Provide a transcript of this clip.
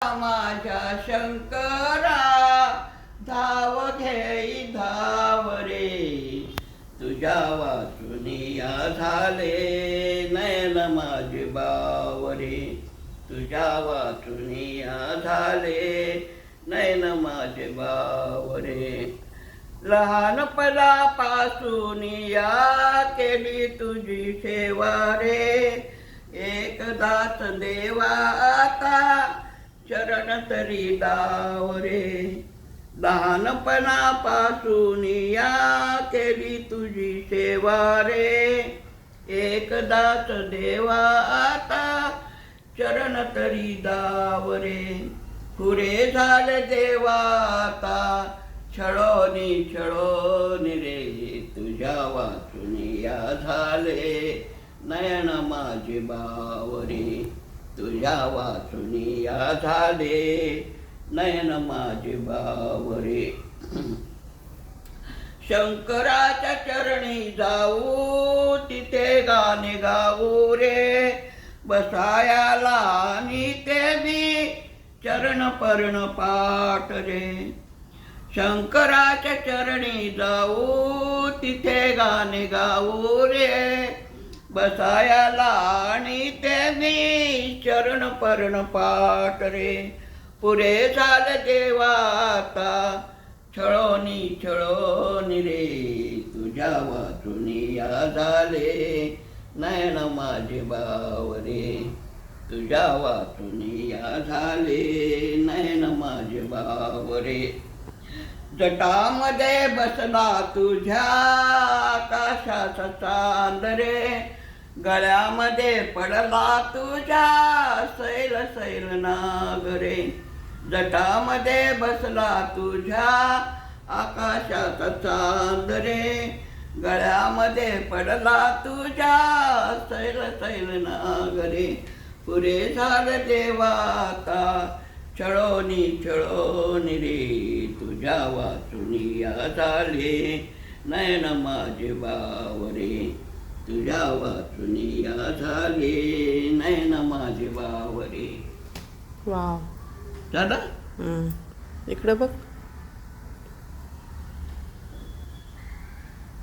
माझ्या शंकरा धाव घेई धाव रे, तुझ्या वाचुनिया झाले नयन माझे बावरे, तुझ्या वाचुनिया झाले नयन माझे बावरे. लहानपणापासून या केली तुझी सेवा रे, एकदाच देवा आता चरण तरी दाव रे. लहानपणापासून या केली तुझी सेवा रे, एकदाच देवा आता चरण तरी दाव रे. पुरे झाले देवा आता छळोनी छळोनी रे, तुझ्या वाचुनिया झाले नयन माझे बावरे, तुझ्या वाचुनिया झाले नयन माझे बावरे. शंकराच्या चरणी जाऊ तिथे गाणे गाऊ रे, बसायाला आणि ते बी चरण पर्ण पाठ रे. शंकराच्या चरणी जाऊ तिथे गाणे गाऊ रे, बसायाला आणि ते मी चरण पर्ण पाठ रे. पुरे झाले देवा आता छळोनी छळोनी रे, तुझ्या वाचुनिया झाले नयन माझे बावरे, तुझ्या वाचुनिया झाले नयन माझे बावरे. जटामध्ये बसला तुझ्या आकाशाचा चांद रे, गळ्यामध्ये पडला तुझ्या सैल सैल नाग रे. जटामध्ये बसला तुझ्या आकाशाचा चांद रे, गळ्यामध्ये पडला तुझ्या सैल सैल नाग रे. पुरे झालं देवा आता छळोनी छळोनी रे, तुझ्या वाचुनिया झाले नयन माझे बावरे, तुझ्या वाचुनिया झाले नयन माझे बावरे. वाव. झालं इकडं बघ.